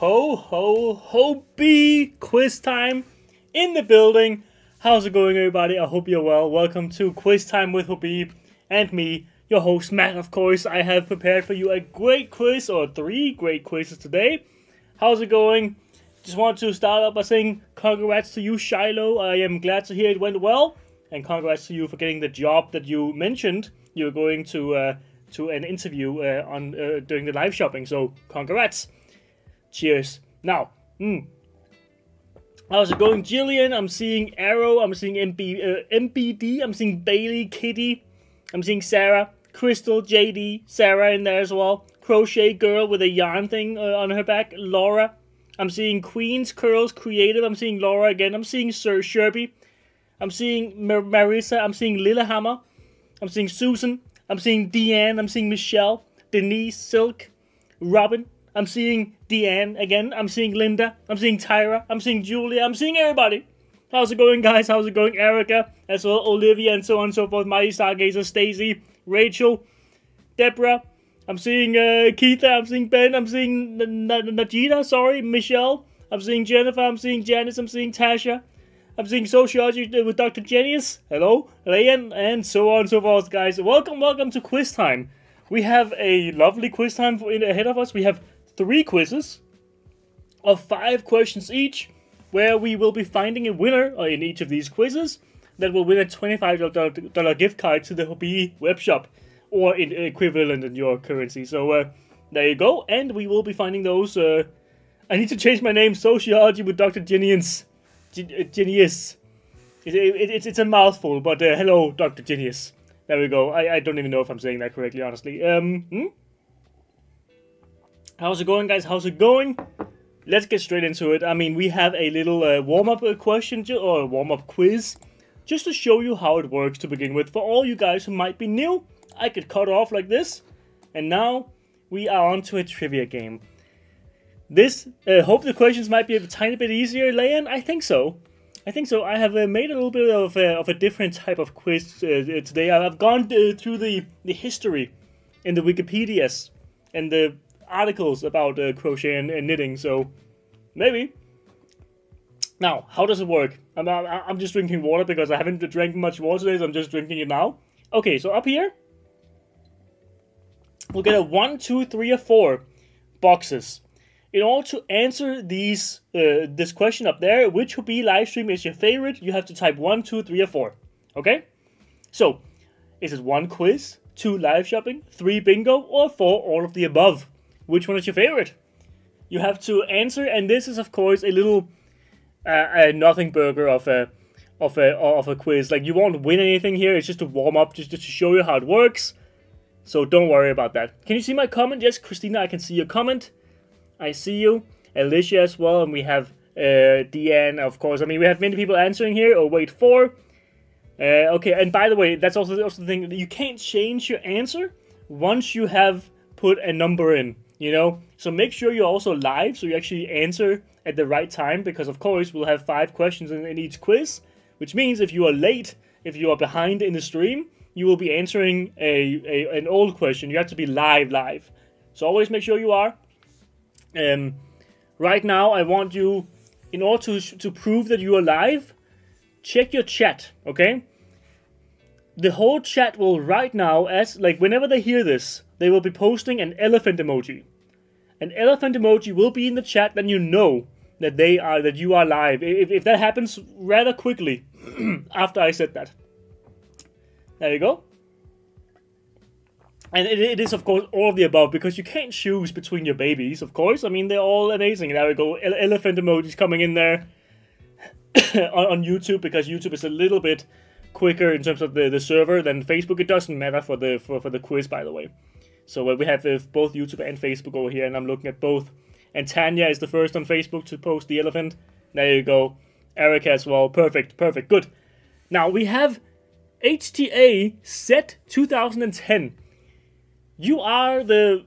Ho, ho, Hobbii quiz time in the building. How's it going, everybody? I hope you're well. Welcome to Quiz Time with Hobbii and me, your host, Matt, of course. I have prepared for you a great quiz, or 3 great quizzes today. How's it going? Just want to start up by saying congrats to you, Shiloh. I am glad to hear it went well. And congrats to you for getting the job that you mentioned you're going to an interview during the live shopping. So, congrats. Cheers. Now, how's it going, Jillian? I'm seeing Arrow. I'm seeing MBD. I'm seeing Bailey, Kitty. I'm seeing Sarah, Crystal, JD, Sarah in there as well. Crochet Girl with a yarn thing on her back. Laura. I'm seeing Queens, Curls, Creative. I'm seeing Laura again. I'm seeing Sir Sherby. I'm seeing Marissa. I'm seeing Lillehammer. I'm seeing Susan. I'm seeing Deanne. I'm seeing Michelle. Denise, Silk, Robin. I'm seeing Deanne again. I'm seeing Linda. I'm seeing Tyra. I'm seeing Julia. I'm seeing everybody. How's it going, guys? How's it going, Erica? As well, Olivia, and so on and so forth. Mighty Stargazer, Stacy, Rachel, Deborah. I'm seeing Keitha. I'm seeing Ben. I'm seeing Najita. Sorry, Michelle. I'm seeing Jennifer. I'm seeing Janice. I'm seeing Tasha. I'm seeing Sociology with Dr. Genius. Hello, Leon, and so on and so forth, guys. Welcome to Quiz Time. We have a lovely quiz time ahead of us. We have 3 quizzes of 5 questions each, where we will be finding a winner in each of these quizzes that will win a $25 gift card to the Hobbii webshop, or equivalent in your currency. So there you go, and we will be finding those. I need to change my name, Sociology with Dr. Genius. Genius. It's a mouthful, but hello, Dr. Genius. There we go. I don't even know if I'm saying that correctly, honestly. How's it going, guys? How's it going? Let's get straight into it. I mean, we have a little warm-up question, or warm-up quiz, just to show you how it works to begin with. For all you guys who might be new, I could cut off like this. And now, we are on to a trivia game. Hope the questions might be a tiny bit easier, Leon. I think so. I have made a little bit of a different type of quiz today. I've gone through the history in the Wikipedias and the articles about crochet and knitting, so maybe. Now, how does it work? I'm just drinking water because I haven't drank much water today, so I'm just drinking it now. Okay, so up here, we'll get a 1, 2, 3, or 4 boxes. In order to answer this question up there, which Hobbii live stream is your favorite, you have to type 1, 2, 3, or 4. Okay? So, is it 1 quiz, 2 live shopping, 3 bingo, or 4 all of the above? Which one is your favorite? You have to answer, and this is of course a little nothing burger of a quiz. Like, you won't win anything here. It's just a warm up, just to show you how it works. So don't worry about that. Can you see my comment? Yes, Christina, I can see your comment. I see you. Alicia as well, and we have Deanne, of course. I mean, we have many people answering here. Oh, wait, 4. Okay, and by the way, that's also the thing. You can't change your answer once you have put a number in, you know? So make sure you're also live, so you actually answer at the right time, because of course we'll have 5 questions in each quiz, which means if you are late, if you are behind in the stream, you will be answering an old question. You have to be live. So always make sure you are. Right now, I want you, in order to prove that you are live, check your chat, okay? The whole chat will right now, whenever they hear this, they will be posting an elephant emoji. An elephant emoji will be in the chat, then you know that you are live. If that happens rather quickly, after I said that. There you go. And it is, of course, all of the above, because you can't choose between your babies, of course. I mean, they're all amazing. There we go. Elephant emojis coming in there on YouTube, because YouTube is a little bit quicker in terms of the server than Facebook. It doesn't matter for the quiz, by the way. So we have both YouTube and Facebook over here, and I'm looking at both. And Tanya is the first on Facebook to post the elephant. There you go. Erica as well. Perfect. Good. Now, we have HTA Set 2010. You are the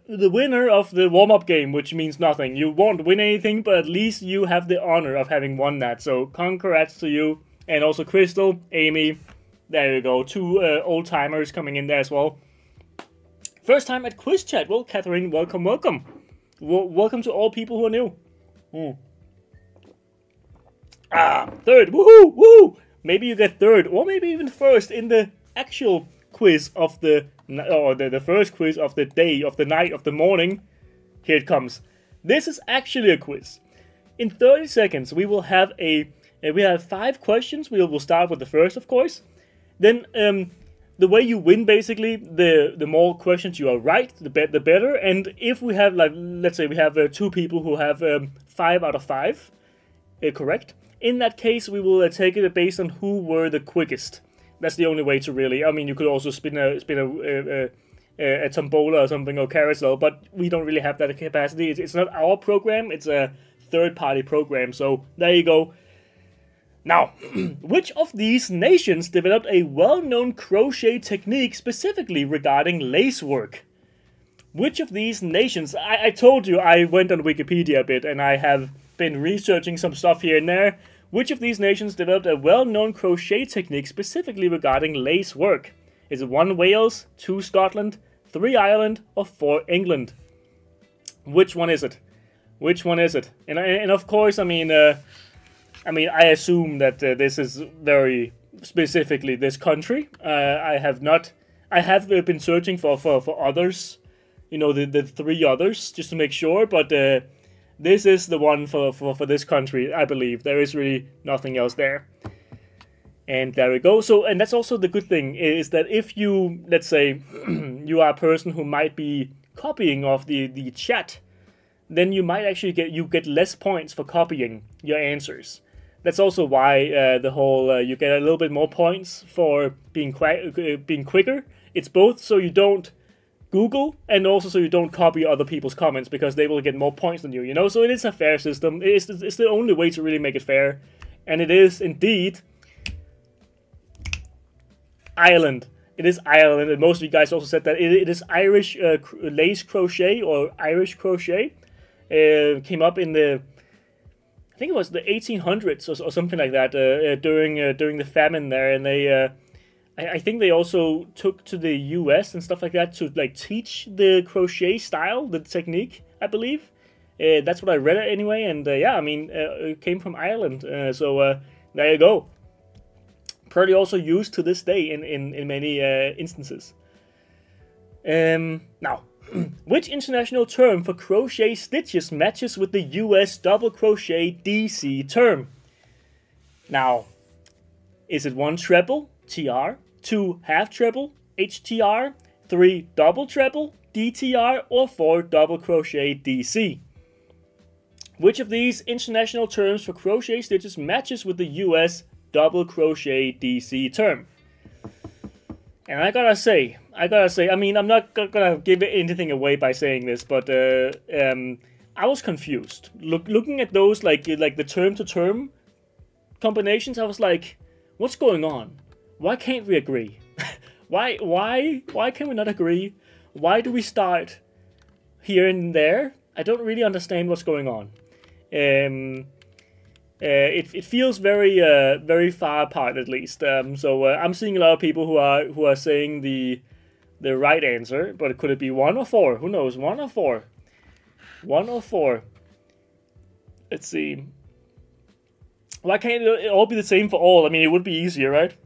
winner of the warm-up game, which means nothing. You won't win anything, but at least you have the honor of having won that. So congrats to you. And also Crystal, Amy, there you go. 2 old-timers coming in there as well. First time at Quiz Chat. Well, Catherine, welcome. welcome to all people who are new. Third, woohoo, woohoo! Maybe you get third, or maybe even first in the actual quiz of the first quiz of the day, of the night, of the morning. Here it comes. This is actually a quiz. In 30 seconds, we will have we have 5 questions. We will start with the first, of course. Then the way you win, basically, the more questions you are right, the better. And if we have, like, let's say we have 2 people who have 5 out of 5 correct, in that case, we will take it based on who were the quickest. That's the only way to really. I mean, you could also spin a tombola or something, or carousel, but we don't really have that capacity. It's not our program. It's a third-party program. So there you go. Now, which of these nations developed a well-known crochet technique specifically regarding lace work? Which of these nations? I told you I went on Wikipedia a bit, and I have been researching some stuff here and there. Which of these nations developed a well-known crochet technique specifically regarding lace work? Is it 1 Wales, 2 Scotland, 3 Ireland, or 4 England? Which one is it? Which one is it? And of course, I mean, I assume that this is very specifically this country. I have been searching for others, you know, the 3 others, just to make sure, but this is the one for this country, I believe. There is really nothing else there. And there we go. So, and that's also the good thing, is that if you, let's say, you are a person who might be copying off the chat, then you might actually get less points for copying your answers. That's also why the whole you get a little bit more points for being quicker. It's both so you don't Google and also so you don't copy other people's comments, because they will get more points than you. You know, so it is a fair system. It's the only way to really make it fair, and it is indeed Ireland. It is Ireland, and most of you guys also said that it is Irish lace crochet or Irish crochet. Came up in the, I think it was the 1800s or something like that, during the famine there, and they I think they also took to the US and stuff like that to like teach the crochet style, the technique, I believe. That's what I read anyway, and yeah, I mean, it came from Ireland, so there you go. Probably also used to this day in many instances. Now, which international term for crochet stitches matches with the US double crochet DC term? Now, is it 1 treble, TR, 2 half treble, HTR, 3 double treble, DTR, or 4 double crochet DC? Which of these international terms for crochet stitches matches with the US double crochet DC term? And I gotta say, I mean, I'm not gonna give anything away by saying this, but I was confused. Looking at those, like the term-to-term combinations, I was like, what's going on? Why can't we agree? Why can we not agree? Why do we start here and there? I don't really understand what's going on. It feels very far apart, at least. So I'm seeing a lot of people who are saying the right answer, but could it be 1 or 4? Who knows? 1 or 4? 1 or 4? Let's see. Why can't it all be the same for all? I mean, it would be easier, right?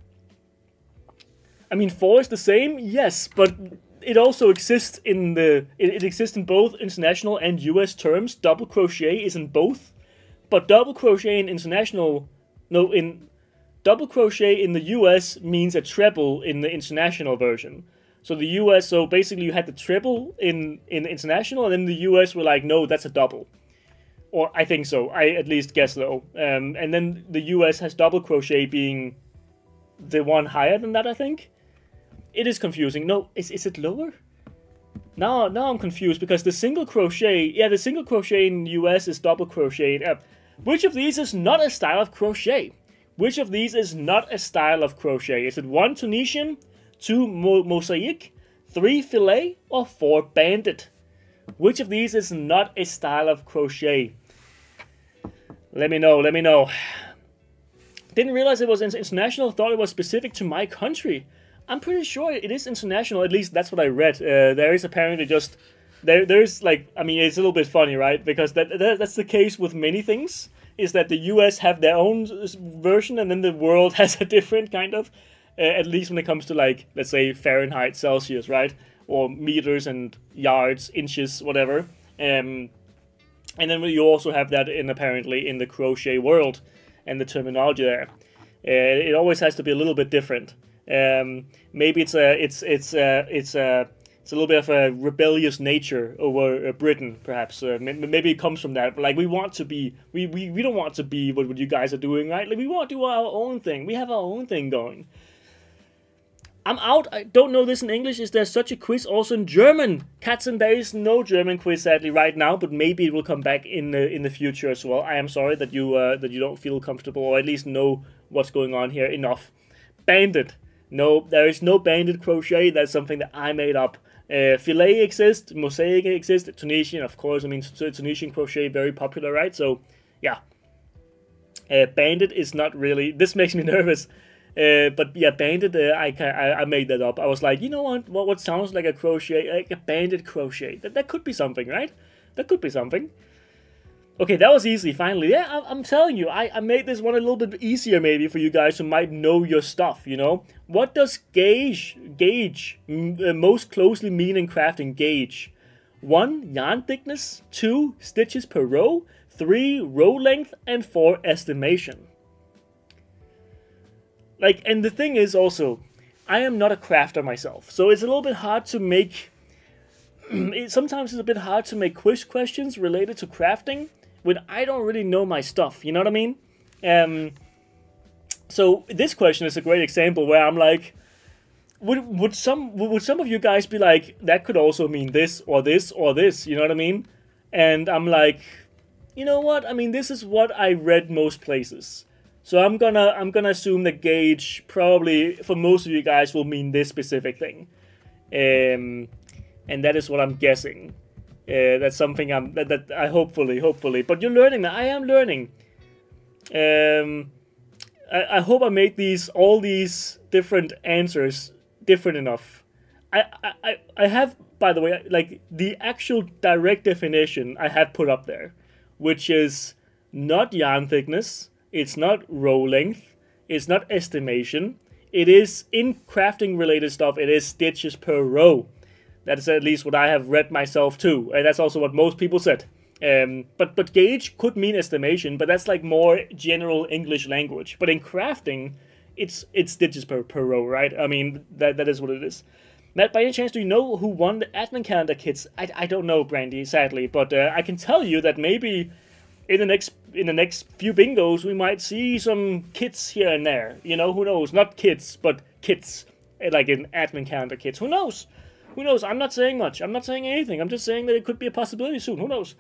I mean, 4 is the same, yes, but it also exists in it exists in both international and US terms. Double crochet is in both, but double crochet in double crochet in the US means a treble in the international version. So the US, so basically you had the treble in international, and then the US were like, no, that's a double. Or I think so. I at least guess so. And then the US has double crochet being the one higher than that, I think. It is confusing. No, is it lower? Now I'm confused, because the single crochet, the single crochet in the US is double crochet. Which of these is not a style of crochet? Which of these is not a style of crochet? Is it 1 Tunisian, 2 mosaic, 3 filet, or 4 bandit? Which of these is not a style of crochet? Let me know, let me know. Didn't realize it was international, thought it was specific to my country. I'm pretty sure it is international, at least that's what I read. There is apparently just there's like, I mean, it's a little bit funny, right? Because that's the case with many things. Is that the US have their own version, and then the world has a different kind of. At least when it comes to, like, let's say Fahrenheit, Celsius, right? Or meters and yards, inches, whatever. And then you also have that apparently in the crochet world and the terminology there. It always has to be a little bit different. Maybe it's a little bit of a rebellious nature over Britain, perhaps. Maybe it comes from that. But, like, we want to be, we don't want to be what you guys are doing, right? Like, we want to do our own thing. We have our own thing going. I'm out. I don't know this in English. Is there such a quiz also in German? Katzen, there is no German quiz sadly right now, but maybe it will come back in the future as well. I am sorry that you don't feel comfortable, or at least know what's going on here enough. Bandit. No, there is no bandit crochet. That's something that I made up. Filet exists, mosaic exists, Tunisian, of course. I mean, Tunisian crochet, very popular, right? So, yeah. Bandit is not really. This makes me nervous. But yeah, bandit, I made that up. I was like, you know what sounds like a crochet, like a bandit crochet. That could be something, right? That could be something. Okay, that was easy, finally. Yeah, I'm telling you, I made this one a little bit easier maybe for you guys who might know your stuff, you know? What does gauge most closely mean in crafting? Gauge. 1, yarn thickness. 2, stitches per row. 3, row length. And 4, estimation. Like, and the thing is also, I am not a crafter myself, so it's a little bit hard to make, sometimes it's a bit hard to make quiz questions related to crafting when I don't really know my stuff, you know what I mean? So this question is a great example where I'm like, would some of you guys be like, that could also mean this, or this, or this, you know what I mean? And I'm like, you know what, I mean, this is what I read most places. So I'm gonna assume that gauge probably for most of you guys will mean this specific thing, and that is what I'm guessing. That's something that I hopefully. But you're learning. I am learning. I hope I made all these different answers different enough. I have, by the way, like the actual direct definition I have put up there, which is not yarn thickness. It's not row length, it's not estimation, it is, in crafting related stuff, it is stitches per row. That is at least what I have read myself too, and that's also what most people said. But gauge could mean estimation, but that's like more general English language. But in crafting, it's stitches per row, right? I mean, that is what it is. Matt, by any chance, do you know who won the advent calendar kits? I don't know, Brandy, sadly, but I can tell you that maybe in the next few bingos, we might see some kits here and there. You know, who knows? Not kits, but kits. Like in advent calendar kits. Who knows? Who knows? I'm not saying much. I'm not saying anything. I'm just saying that it could be a possibility soon. Who knows?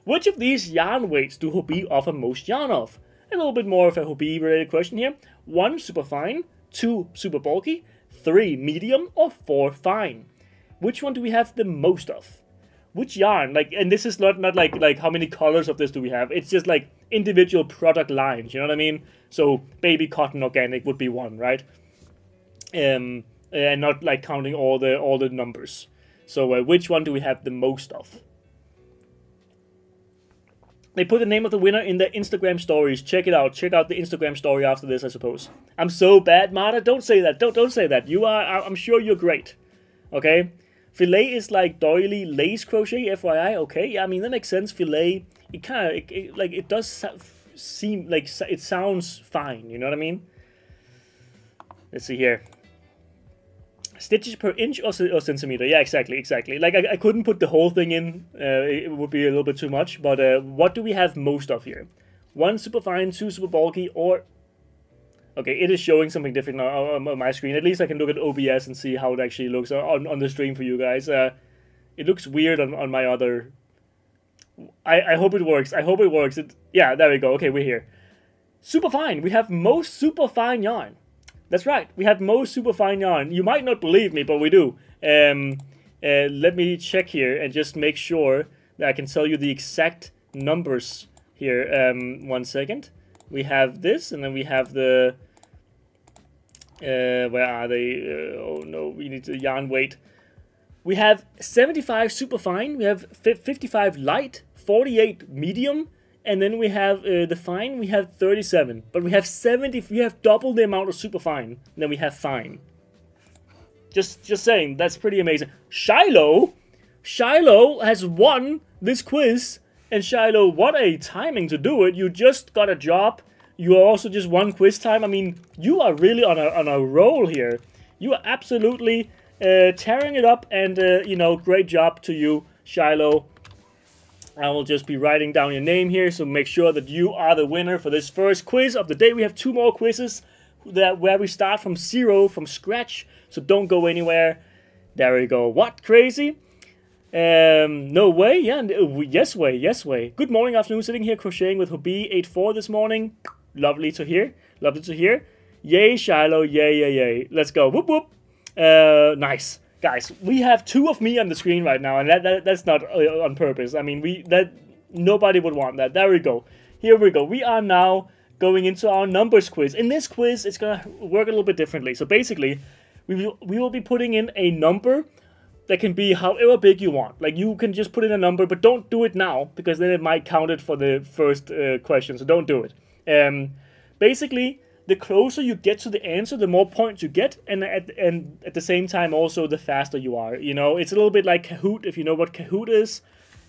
Which of these yarn weights do Hobbii offer most yarn of? A little bit more of a Hobbii-related question here. 1, super fine. 2, super bulky. 3, medium. Or 4, fine. Which one do we have the most of? Which yarn? Like, and this is not like how many colors of this do we have? It's just like individual product lines. You know what I mean? So baby cotton organic would be 1, right? And not like counting all the numbers. So which one do we have the most of? They put the name of the winner in their Instagram stories. Check it out. Check out the Instagram story after this, I suppose. I'm so bad, Marta. Don't say that. Don't say that. You are. I'm sure you're great. Okay. Filet is like doily lace crochet, FYI. Okay, yeah, I mean that makes sense. Filet, it kind of it does seem like it sounds fine. You know what I mean? Let's see here. Stitches per inch or centimeter? Yeah, exactly. Like I couldn't put the whole thing in. It would be a little bit too much. But what do we have most of here? 1 super fine, 2 super bulky, or okay, it is showing something different on my screen. At least I can look at OBS and see how it actually looks on the stream for you guys. It looks weird on my other. I hope it works. I hope it works. Yeah, there we go. Okay, we're here. Super fine. We have most super fine yarn. That's right. We have most super fine yarn. You might not believe me, but we do. Let me check here and just make sure that I can tell you the exact numbers here. 1 second. We have this, and then we have the. Where are they? Oh no, we need the yarn weight. We have 75 superfine, we have 55 light, 48 medium, and then we have the fine, we have 37. But we have 70, we have double the amount of superfine than we have fine. Just saying, that's pretty amazing. Shiloh has won this quiz, and Shiloh, what a timing to do it. You just got a job, you also just won Quiztime. I mean, you are really on a roll here. You are absolutely tearing it up, and you know, great job to you, Shiloh. I will just be writing down your name here, so make sure that you are the winner for this first quiz of the day. We have 2 more quizzes where we start from 0, from scratch, so don't go anywhere. There we go. What, crazy? No way? Yeah, yes way. Good morning, afternoon, sitting here crocheting with Hobbii 84 this morning. Lovely to hear. Lovely to hear. Yay, Shiloh. Yay. Let's go. Whoop, whoop. Nice. Guys, we have 2 of me on the screen right now, and that's not on purpose. I mean, nobody would want that. There we go. Here we go. We are now going into our numbers quiz. In this quiz, it's gonna work a little bit differently. So basically, we will be putting in a number that can be however big you want. Like, you can just put in a number, but don't do it now, because then it might count it for the first question. So don't do it. Basically, the closer you get to the answer, the more points you get, and at the same time also the faster you are. You know, it's a little bit like Kahoot. If you know what Kahoot is,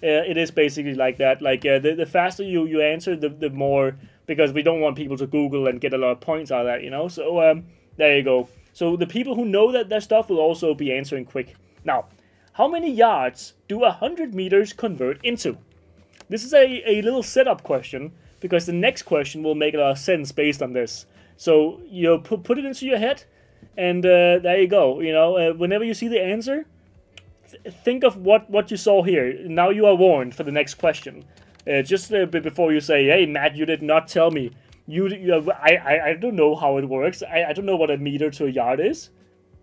it is basically like that. Like the faster you answer, the more, because we don't want people to Google and get a lot of points out of that. You know, so there you go. So the people who know that stuff will also be answering quick. Now, how many yards do 100 meters convert into? This is a little setup question, because the next question will make a lot of sense based on this. So, you know, put it into your head, and there you go. You know, whenever you see the answer, think of what you saw here. Now you are warned for the next question. Just a bit before you say, hey, Matt, you did not tell me. I don't know how it works. I don't know what a meter to a yard is.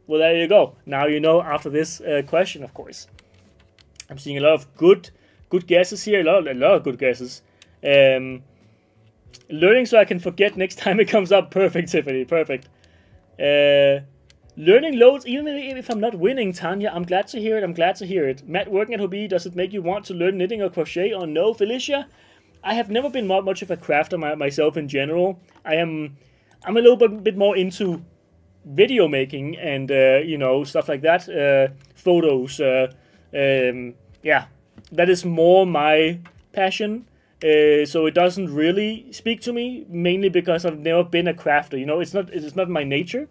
Well, there you go. Now you know after this question, of course. I'm seeing a lot of good guesses here. A lot of good guesses. Learning so I can forget next time it comes up. Perfect, Tiffany. Perfect. Learning loads, even if I'm not winning, Tanya. I'm glad to hear it. I'm glad to hear it. Matt, working at Hobbii, does it make you want to learn knitting or crochet or no? Felicia, I have never been much of a crafter myself in general. I'm a little bit more into video making and you know, stuff like that. Photos. Yeah, that is more my passion. So it doesn't really speak to me, mainly because I've never been a crafter. You know, it's not my nature.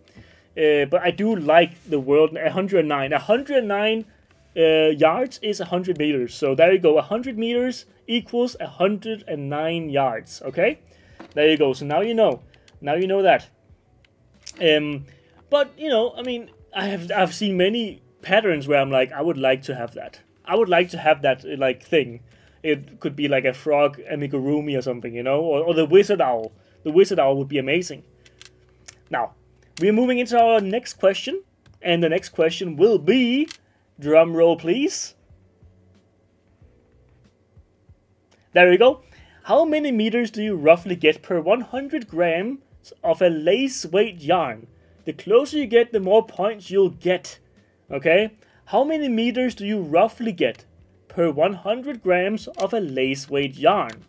But I do like the world. 109. 109 yards is 100 meters. So there you go. 100 meters equals 109 yards. Okay? There you go. So now you know. Now you know that. But, you know, I mean, I've seen many patterns where I'm like, I would like to have that. I would like to have that, like, thing. It could be like a frog amigurumi or something, you know? Or the wizard owl. The wizard owl would be amazing. Now, we're moving into our next question. And the next question will be... Drum roll, please. There we go. How many meters do you roughly get per 100 grams of a lace weight yarn? The closer you get, the more points you'll get. Okay? How many meters do you roughly get per 100 grams of a lace weight yarn?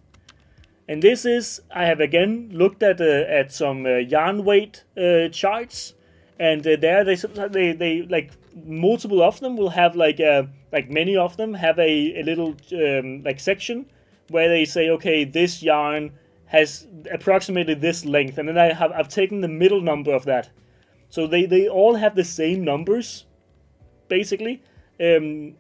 And this is, I have again looked at some yarn weight charts, and there they like multiple of them will have like many of them have a little like section where they say, okay, this yarn has approximately this length, and then I've taken the middle number of that, so they all have the same numbers basically, and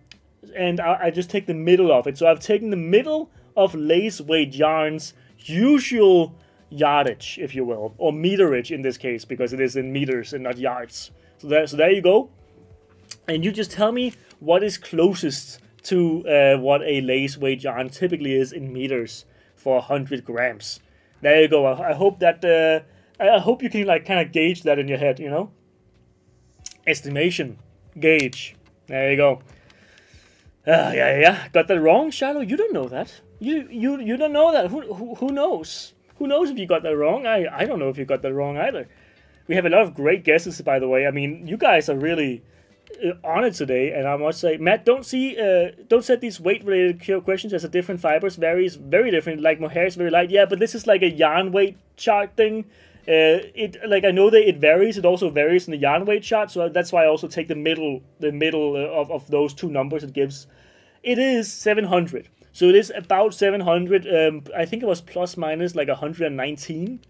I just take the middle of it. So I've taken the middle of lace weight yarn's usual yardage, if you will, or meterage in this case, because it is in meters and not yards. So there you go. And you just tell me what is closest to what a lace weight yarn typically is in meters for 100 grams. There you go. I hope that I hope you can like kind of gauge that in your head, you know. Estimation, gauge. There you go. Yeah. Got that wrong, Shiloh? You don't know that. You don't know that. Who knows? Who knows if you got that wrong? I don't know if you got that wrong either. We have a lot of great guesses, by the way. I mean, you guys are really on it today, and I must say, Matt, don't set these weight-related questions as a different fibers varies very different. Like mohair is very light, yeah, but this is like a yarn weight chart thing. I know that it varies. It also varies in the yarn weight chart, so that's why I also take the middle of those two numbers it gives. It is 700, so it is about 700. I think it was plus minus like 119.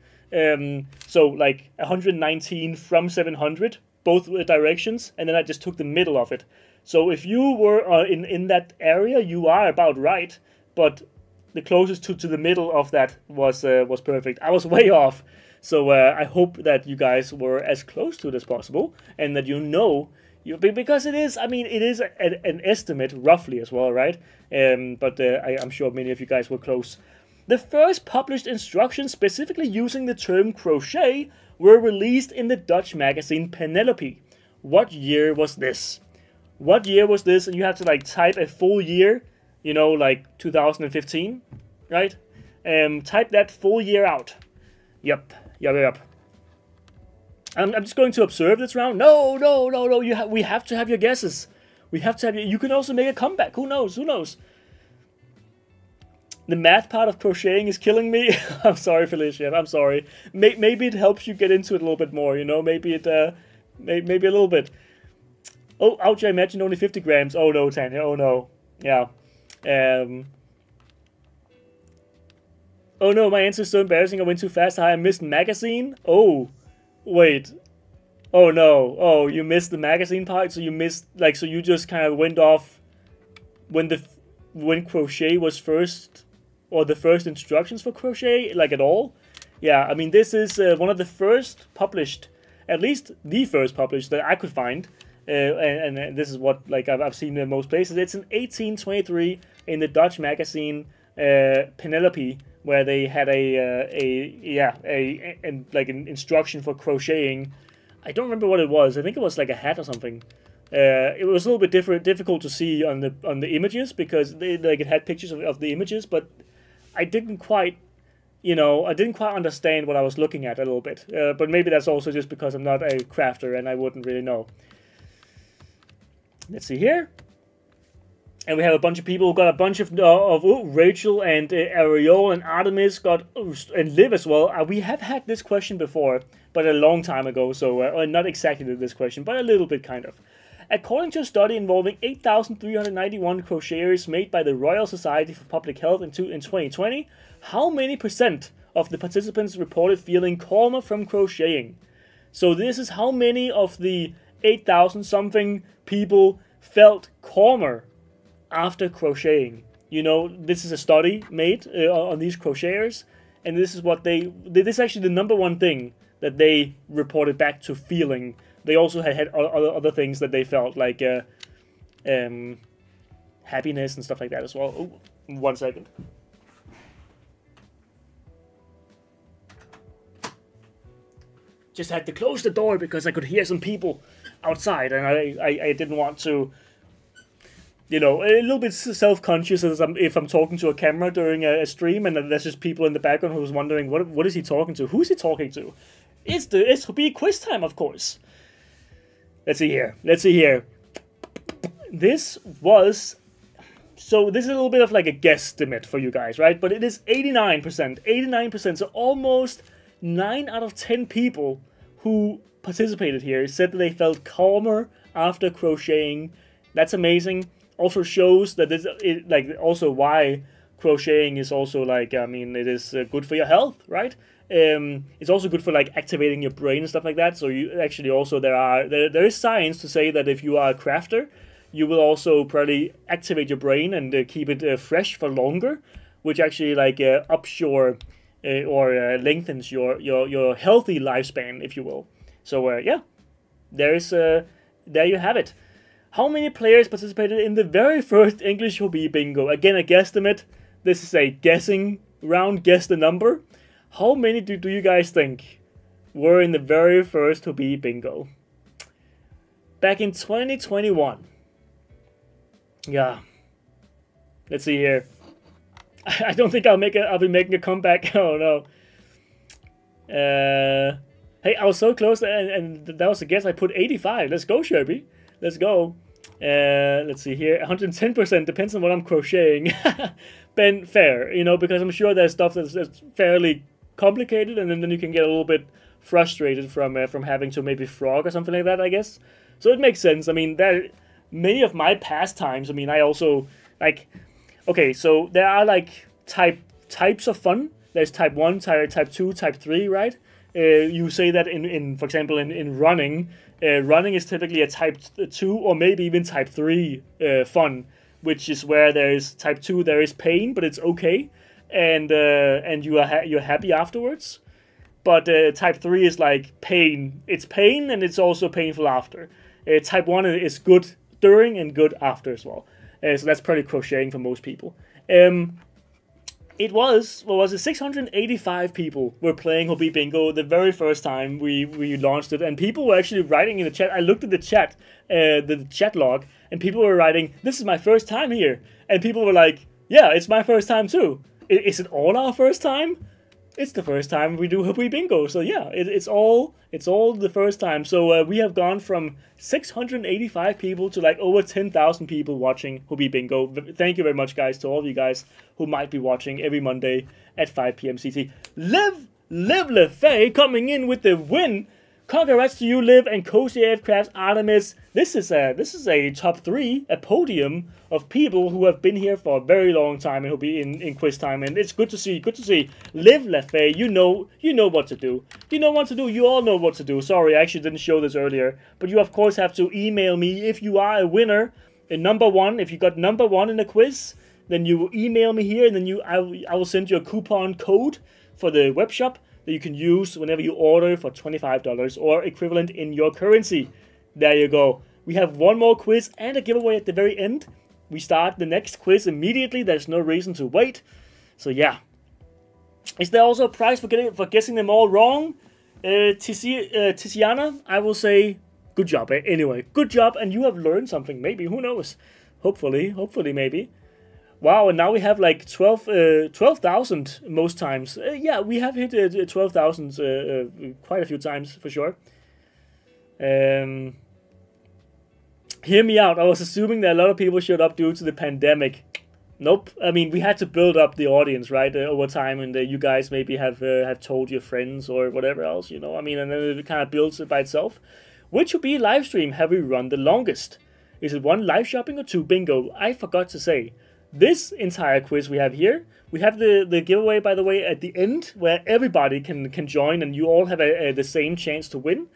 So like 119 from 700. Both directions, and then I just took the middle of it. So if you were in that area, you are about right, but the closest to the middle of that was perfect. I was way off, so I hope that you guys were as close to it as possible, and that because it is, I mean, it is an estimate roughly as well, right? But I'm sure many of you guys were close. The first published instructions specifically using the term crochet were released in the Dutch magazine Penelope. What year was this? What year was this? And you have to like type a full year, you know, like 2015, right? Type that full year out. Yep. I'm just going to observe this round. No. We have to have your guesses. We have to have you can also make a comeback. Who knows? The math part of crocheting is killing me. I'm sorry, Felicia. I'm sorry. Maybe it helps you get into it a little bit more, you know? Maybe it, maybe a little bit. Oh, ouch, I imagined only 50 grams. Oh, no, Tanya. Oh, no. Yeah. Oh, no, my answer is so embarrassing. I went too fast. I missed magazine. Oh, wait. Oh, no. Oh, you missed the magazine part? So you missed, like, so you just kind of went off when crochet was first... or the first instructions for crochet, like at all. Yeah, I mean, this is one of the first published, at least the first published that I could find. And this is what, like, I've seen in most places. It's in 1823 in the Dutch magazine Penelope, where they had an instruction for crocheting. I don't remember what it was. I think it was like a hat or something. It was a little bit difficult to see on the images because it had pictures of the images, but I didn't quite understand what I was looking at a little bit. But maybe that's also just because I'm not a crafter and I wouldn't really know. Let's see here. And we have a bunch of people who got a bunch of Rachel and Ariel and Artemis got, and Liv as well. We have had this question before, but a long time ago. So not exactly this question, but a little bit kind of. According to a study involving 8,391 crocheters made by the Royal Society for Public Health in 2020, how many % of the participants reported feeling calmer from crocheting? So this is how many of the 8,000 something people felt calmer after crocheting. You know, this is a study made on these crocheters, and this is what this is actually the #1 thing that they reported back to feeling. They also had other things that they felt, like happiness and stuff like that as well. Oh, 1 second. Just had to close the door because I could hear some people outside, and I didn't want to, you know, a little bit self-conscious if I'm talking to a camera during a stream, and there's just people in the background who's wondering, what is he talking to? Who's he talking to? It's Hobbii Quiztime, of course. Let's see here. This is a little bit of like a guesstimate for you guys, right? But it is 89%. 89%. So almost 9 out of 10 people who participated here said that they felt calmer after crocheting. That's amazing. Also shows that also why crocheting is also like, I mean, it is good for your health, right? It's also good for like activating your brain and stuff like that. So you actually also there is science to say that if you are a crafter, you will also probably activate your brain and keep it fresh for longer, which actually like ups your or lengthens your healthy lifespan, if you will. So yeah, there you have it. How many players participated in the very first English Hobbii bingo? Again, a guesstimate. This is a guessing round. Guess the number. How many do you guys think were in the very first Hobbii bingo? Back in 2021. Yeah. Let's see here. I don't think I'll be making a comeback. Oh no. Hey, I was so close, and that was a guess. I put 85. Let's go, Sherby. Let's go. Let's see here. 110% depends on what I'm crocheting. Ben, fair, you know, because I'm sure there's stuff that's fairly complicated, and then you can get a little bit frustrated from having to maybe frog or something like that, I guess. So it makes sense. I mean, many of my pastimes. I mean, I also like. Okay, so there are like types of fun. There's type 1, type 2, type 3, right? You say that for example, in running, running is typically a type 2 or maybe even type 3 fun, which is where there is type 2, there is pain, but it's okay, and you're happy afterwards. But type 3 is like pain. It's pain and it's also painful after. Type 1 is good during and good after as well. So that's pretty crocheting for most people. It was, what was it, 685 people were playing Hobbii Bingo the very first time we launched it, and people were actually writing in the chat. I looked at the chat log, and people were writing, "This is my first time here," and people were like, "Yeah, it's my first time too." Is it all our first time? It's the first time we do Hobbii Bingo, so yeah, it's all the first time. So we have gone from 685 people to like over 10,000 people watching Hobbii Bingo. Thank you very much, guys, to all of you guys who might be watching every Monday at 5 p.m. CT. Liv Lefay coming in with the win. Congrats to you, Liv, and Cozy AF Crafts Artemis. This is a top 3, a podium of people who have been here for a very long time and who'll be in quiz time, and it's good to see. Liv Lefay, you know what to do. You know what to do. You all know what to do. Sorry, I actually didn't show this earlier, but you of course have to email me if you are a winner. Number 1, if you got number 1 in the quiz, then you will email me here, and then I will send you a coupon code for the web shop that you can use whenever you order for $25 or equivalent in your currency. There you go. We have one more quiz and a giveaway at the very end. We start the next quiz immediately. There's no reason to wait. So yeah. Is there also a prize for guessing them all wrong? Tiziana, I will say good job. Anyway, good job, and you have learned something. Maybe, who knows? Hopefully, maybe. Wow, and now we have like 12,000 most times. Yeah, we have hit 12,000 quite a few times for sure. Hear me out. I was assuming that a lot of people showed up due to the pandemic. Nope. I mean, we had to build up the audience, right, over time, and you guys maybe have told your friends or whatever else, you know. I mean, and then it kind of builds it by itself. Which Hobbii live stream have we run the longest? Is it 1 live shopping or 2 bingo? I forgot to say. This entire quiz we have here, we have the giveaway, by the way, at the end, where everybody can join and you all have the same chance to win.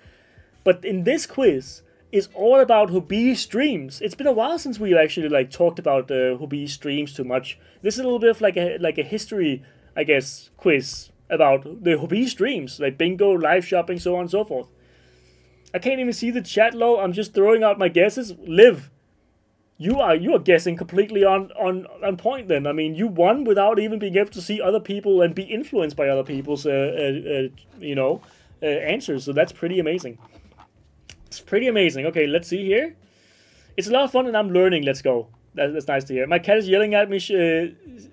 But in this quiz, it's all about Hobbii streams. It's been a while since we actually like talked about Hobbii streams too much. This is a little bit of like a history, I guess, quiz about the Hobbii streams, like bingo, live shopping, so on and so forth. I can't even see the chat, lol. I'm just throwing out my guesses. Liv. You are guessing completely on point then. I mean, you won without even being able to see other people and be influenced by other people's answers. So that's pretty amazing. It's pretty amazing. Okay, let's see here. It's a lot of fun and I'm learning. Let's go. That's nice to hear. My cat is yelling at me.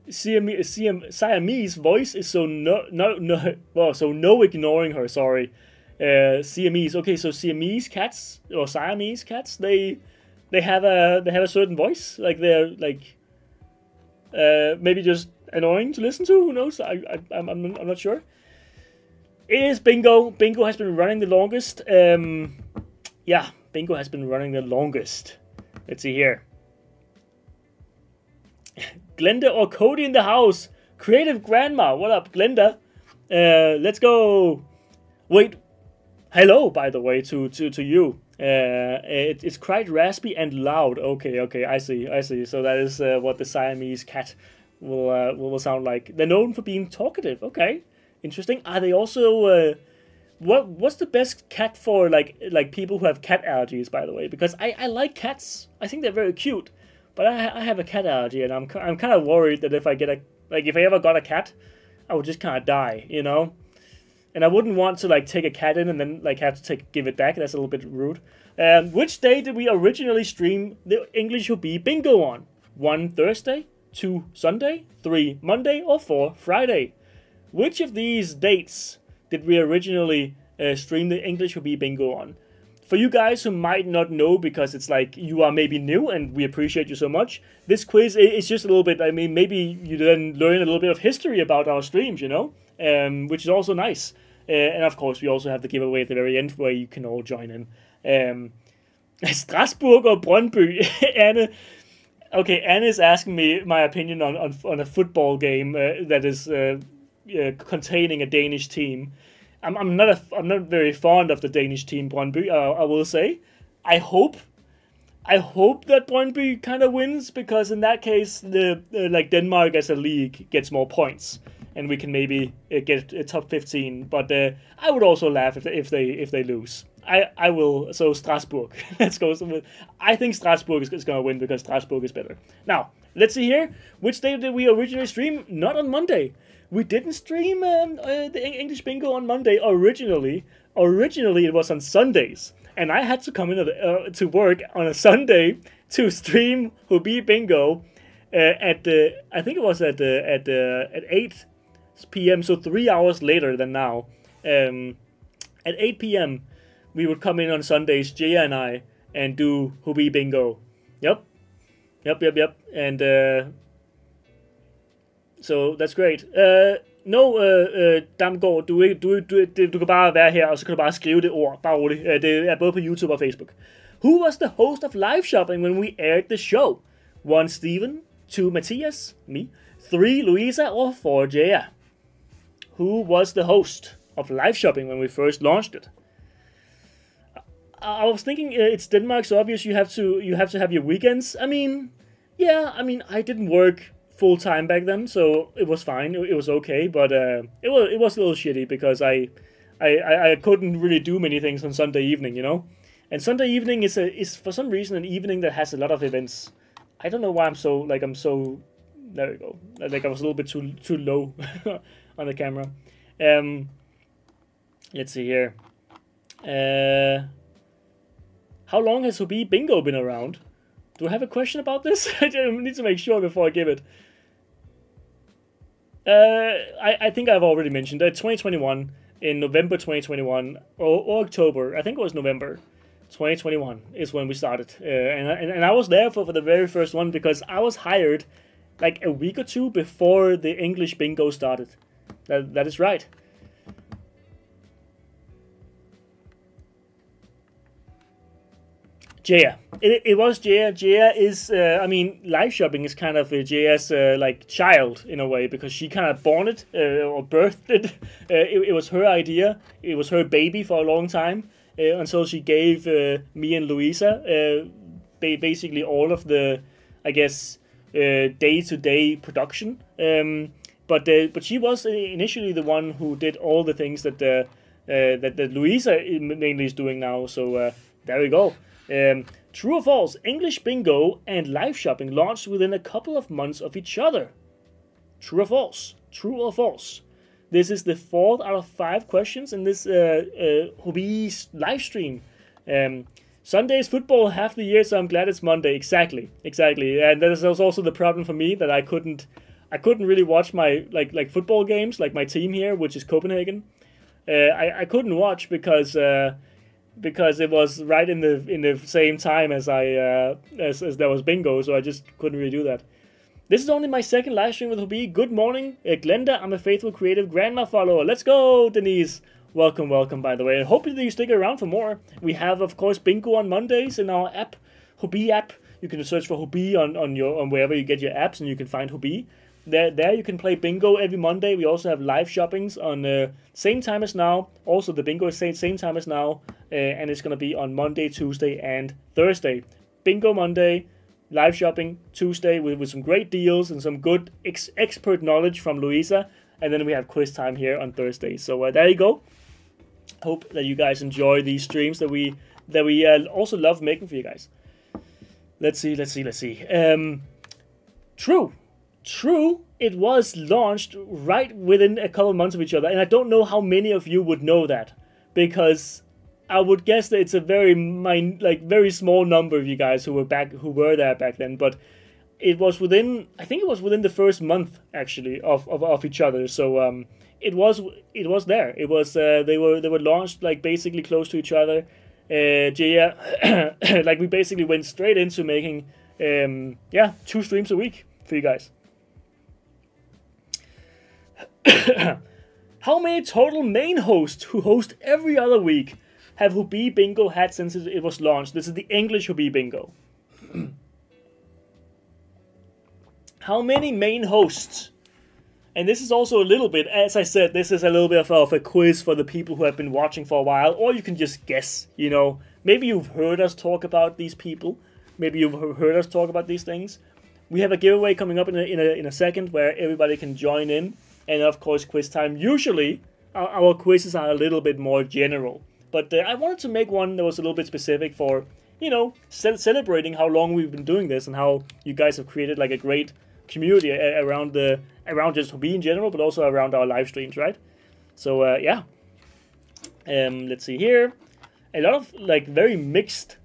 Siamese voice is so no ignoring her. Sorry. Siamese. Okay, so Siamese cats or Siamese cats, they have a certain voice, like they're like maybe just annoying to listen to. Who knows? I'm not sure. It is bingo. Bingo has been running the longest. Yeah, bingo has been running the longest. Let's see here. Glenda or Cody in the house. Creative Grandma. What up, Glenda? Let's go. Wait. Hello, by the way, to you. It's quite raspy and loud. Okay, I see. So that is what the Siamese cat will sound like. They're known for being talkative. Okay, interesting. Are they also what's the best cat for like people who have cat allergies? By the way, because I like cats. I think they're very cute, but I have a cat allergy, and I'm kind of worried that if I ever got a cat, I would just kind of die, you know. And I wouldn't want to like take a cat in and then like have to give it back. That's a little bit rude. Which day did we originally stream the English Hobbii Bingo on? 1 Thursday, 2 Sunday, 3 Monday, or 4 Friday? Which of these dates did we originally stream the English Hobbii Bingo on? For you guys who might not know, because it's like you are maybe new and we appreciate you so much, this quiz is just a little bit, I mean, maybe you then learn a little bit of history about our streams, you know, which is also nice. And of course, we also have the giveaway at the very end where you can all join in. Strasbourg or Brøndby? Anne. Okay, Anne is asking me my opinion on a football game that is containing a Danish team. I'm not very fond of the Danish team Brøndby. I will say, I hope that Brøndby kind of wins, because in that case, the like Denmark as a league gets more points, and we can maybe get a top 15. But I would also laugh if they lose. I will. So Strasbourg. Let's go. I think Strasbourg is going to win because Strasbourg is better. Now let's see here. Which day did we originally stream? Not on Monday. We didn't stream the English bingo on Monday originally. Originally, it was on Sundays, and I had to come in to work on a Sunday to stream Hobbii bingo at I think it was at 8 p.m. So 3 hours later than now. At 8 p.m. we would come in on Sundays, Jaya and I, and do Hobbii bingo. Yep. And so that's great. Damgaard, du kan bare være her, og så kan du bare skrive det ord. Bare roligt. Det er både på YouTube og Facebook. Who was the host of live shopping when we aired the show? 1, Steven. 2, Matthias. Me. 3, Louisa. Or 4, Jaya. Who was the host of live shopping when we first launched it? I was thinking it's Denmark, so obviously you have to have your weekends. I mean, yeah. I mean, I didn't work full time back then, so it was fine. It was okay, but it was a little shitty because I couldn't really do many things on Sunday evening, you know. And Sunday evening is for some reason an evening that has a lot of events. I don't know why I'm so there we go. Like I was a little bit too low on the camera. Let's see here. How long has Hobbii bingo been around? Do I have a question about this? I need to make sure before I give it. I think I've already mentioned that 2021, in November 2021 or October, I think it was November 2021 is when we started, and I was there for the very first one because I was hired like a week or two before the English bingo started. That is right. Jaya. It was Jaya. Jaya is, I mean, live shopping is kind of Jaya's like child in a way, because she kind of born it or birthed it. It was her idea. It was her baby for a long time until she gave me and Louisa basically all of the, I guess, day-to-day production. But she was initially the one who did all the things that that Louisa mainly is doing now. So there we go. True or false? English bingo and live shopping launched within a couple of months of each other. True or false? True or false? This is the 4th out of 5 questions in this Hobbii live stream. Sunday is football half the year, so I'm glad it's Monday. Exactly. And that was also the problem for me, that I couldn't really watch my like football games, like my team here, which is Copenhagen. I couldn't watch because it was right in the same time as as there was bingo, so I just couldn't really do that. This is only my 2nd live stream with Hobbii. Good morning, Glenda. I'm a faithful creative grandma follower. Let's go, Denise. Welcome, by the way. I hope that you stick around for more. We have, of course, bingo on Mondays in our app, Hobbii app. You can search for Hobbii on wherever you get your apps, and you can find Hobbii. There you can play bingo every Monday. We also have live shoppings on same time as now. Also, the bingo is same time as now, and it's going to be on Monday, Tuesday, and Thursday. Bingo Monday, live shopping Tuesday with some great deals and some good expert knowledge from Louisa, and then we have quiz time here on Thursday. So there you go. Hope that you guys enjoy these streams that we also love making for you guys. Let's see. True, it was launched right within a couple of months of each other, and I don't know how many of you would know that, because I would guess that it's a very small number of you guys who were there back then. But it was within, I think it was within the first month actually of each other. So it was there. It was they were launched like basically close to each other. Jaya, like we basically went straight into making, 2 streams a week for you guys. How many total main hosts who host every other week have Hobbii Bingo had since it was launched? This is the English Hobbii Bingo. How many main hosts? And this is also a little bit, as I said, this is a little bit of a quiz for the people who have been watching for a while, or you can just guess, you know. Maybe you've heard us talk about these people. Maybe you've heard us talk about these things. We have a giveaway coming up in a second where everybody can join in. And of course, quiz time. Usually, our quizzes are a little bit more general. But I wanted to make one that was a little bit specific for, you know, celebrating how long we've been doing this and how you guys have created like a great community around just Hobbii in general, but also around our live streams, right? So yeah, let's see here. A lot of like very mixed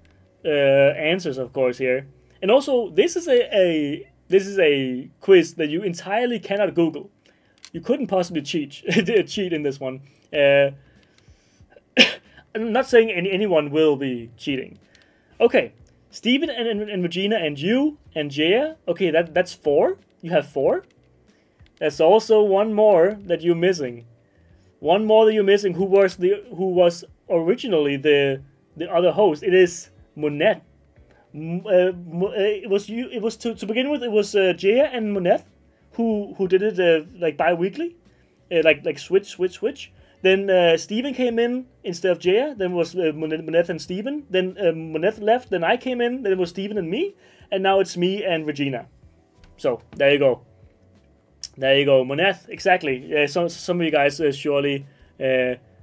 answers, of course, here. And also, this is a quiz that you entirely cannot Google. You couldn't possibly cheat in this one. I'm not saying anyone will be cheating. Okay, Steven and Regina and you and Jaya. Okay, that's 4. You have 4. There's also one more that you're missing. One more that you're missing. Who was originally the other host? It is Monette. It was you. It was to begin with. It was Jaya and Monette who did it like bi-weekly, like switch. Then Steven came in instead of Jaya. Then it was Monette and Steven. Then Monette left. Then I came in. Then it was Steven and me. And now it's me and Regina. So there you go. There you go, Monette. Exactly. Some of you guys surely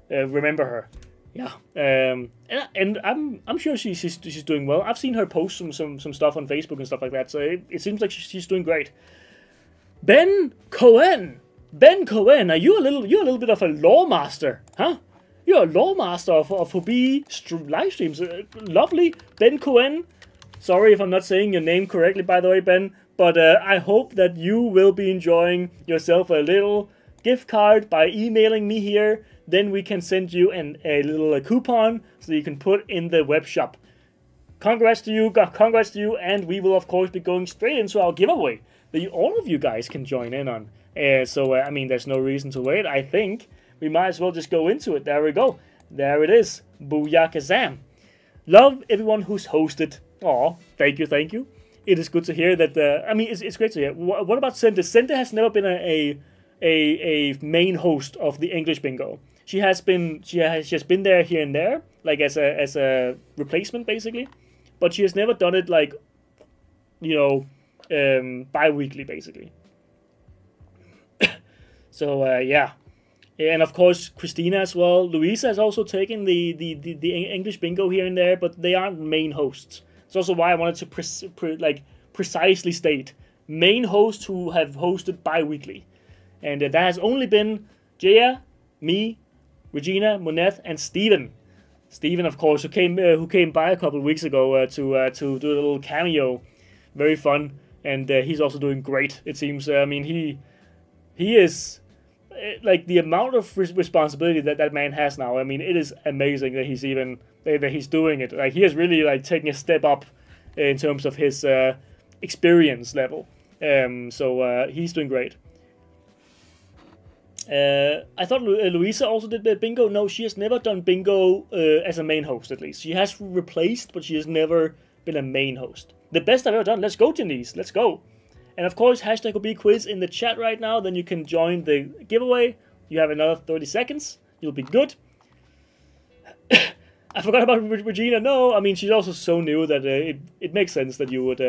remember her. Yeah. And I'm sure she's doing well. I've seen her post some stuff on Facebook and stuff like that. So it seems like she's doing great. Ben Cohen, are you a little bit of a lore master, huh? You're a lore master of Hobbii live streams. Lovely, Ben Cohen. Sorry if I'm not saying your name correctly, by the way, Ben. But I hope that you will be enjoying yourself a little gift card by emailing me here. Then we can send you a little coupon so you can put in the web shop. Congrats to you, and we will of course be going straight into our giveaway that all of you guys can join in on. I mean, there's no reason to wait. I think we might as well just go into it. There we go. There it is. Booyah Kazam. Love everyone who's hosted. Aw, thank you. It is good to hear that. I mean, it's great to hear. What about Sente? Sente has never been a main host of the English Bingo. She has just been there here and there, like as a replacement basically, but she has never done it like, you know, bi-weekly basically. So yeah, and of course Christina as well. Louisa has also taken the English Bingo here and there, but they aren't main hosts. It's also why I wanted to precisely state main hosts who have hosted bi-weekly. And that has only been Jaya, me, Regina, Monette, and Steven. Steven, of course, who came by a couple of weeks ago to do a little cameo. Very fun. And he's also doing great, it seems. I mean, he is... like, the amount of responsibility that man has now, I mean, it is amazing that he's doing it. Like, he is really like taking a step up in terms of his experience level. So he's doing great. I thought Louisa also did bingo. No, she has never done bingo as a main host, at least. She has replaced, but she has never been a main host. The best I've ever done. Let's go, Denise. Let's go. And of course, hashtag Hobbii quiz in the chat right now. Then you can join the giveaway. You have another 30 seconds. You'll be good. I forgot about Regina. No, I mean, she's also so new that it makes sense that you would,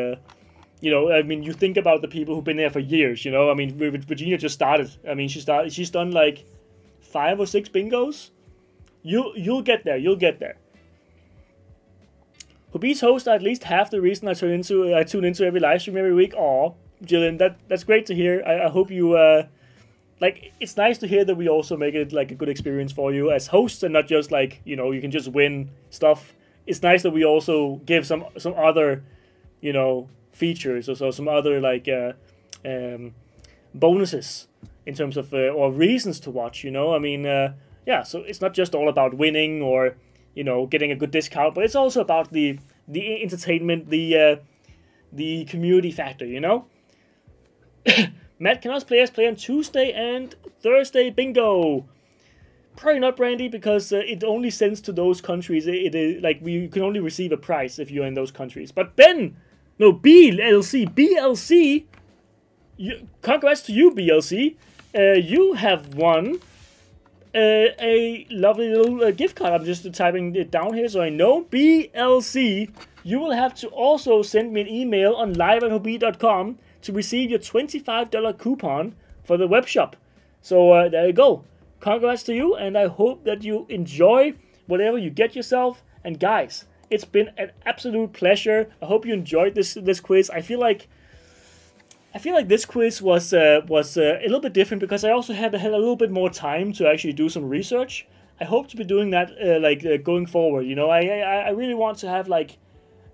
you know, I mean, you think about the people who've been there for years, you know. I mean, Regina just started. I mean, she's done like 5 or 6 bingos. You'll get there. You'll get there. Hobbii's hosts are at least half the reason I tune into every live stream every week. Aw, Jillian, that's great to hear. I hope you like. It's nice to hear that we also make it like a good experience for you as hosts, and not just like, you know, you can just win stuff. It's nice that we also give some other, you know, features or so, some other like bonuses in terms of or reasons to watch. You know, I mean, yeah. So it's not just all about winning or, you know, getting a good discount, but it's also about the entertainment, the community factor, you know. Matt, can us players play on Tuesday and Thursday? Bingo. Probably not, Brandy, because it only sends to those countries. It is like you can only receive a prize if you're in those countries. But Ben, no, BLC, congrats to you, BLC. You have won a lovely little gift card. I'm just typing it down here so I know. BLC, you will have to also send me an email on live@hobbii.com to receive your $25 coupon for the web shop. So there you go. Congrats to you, and I hope that you enjoy whatever you get yourself. And guys, it's been an absolute pleasure. I hope you enjoyed this quiz. I feel like this quiz was a little bit different because I also had a little bit more time to actually do some research. I hope to be doing that going forward. You know, I really want to have like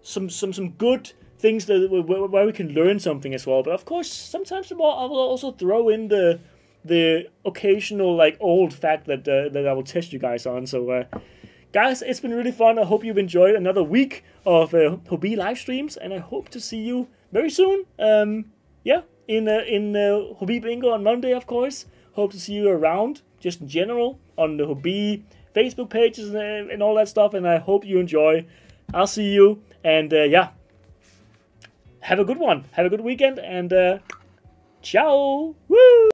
some good things that where we can learn something as well. But of course, sometimes I will also throw in the occasional like old fact that I will test you guys on. So guys, it's been really fun. I hope you've enjoyed another week of Hobbii live streams, and I hope to see you very soon. Yeah, in Hobbii Bingo on Monday, of course. Hope to see you around, just in general, on the Hobbii Facebook pages and all that stuff. And I hope you enjoy. I'll see you, and yeah, have a good one. Have a good weekend, and ciao. Woo!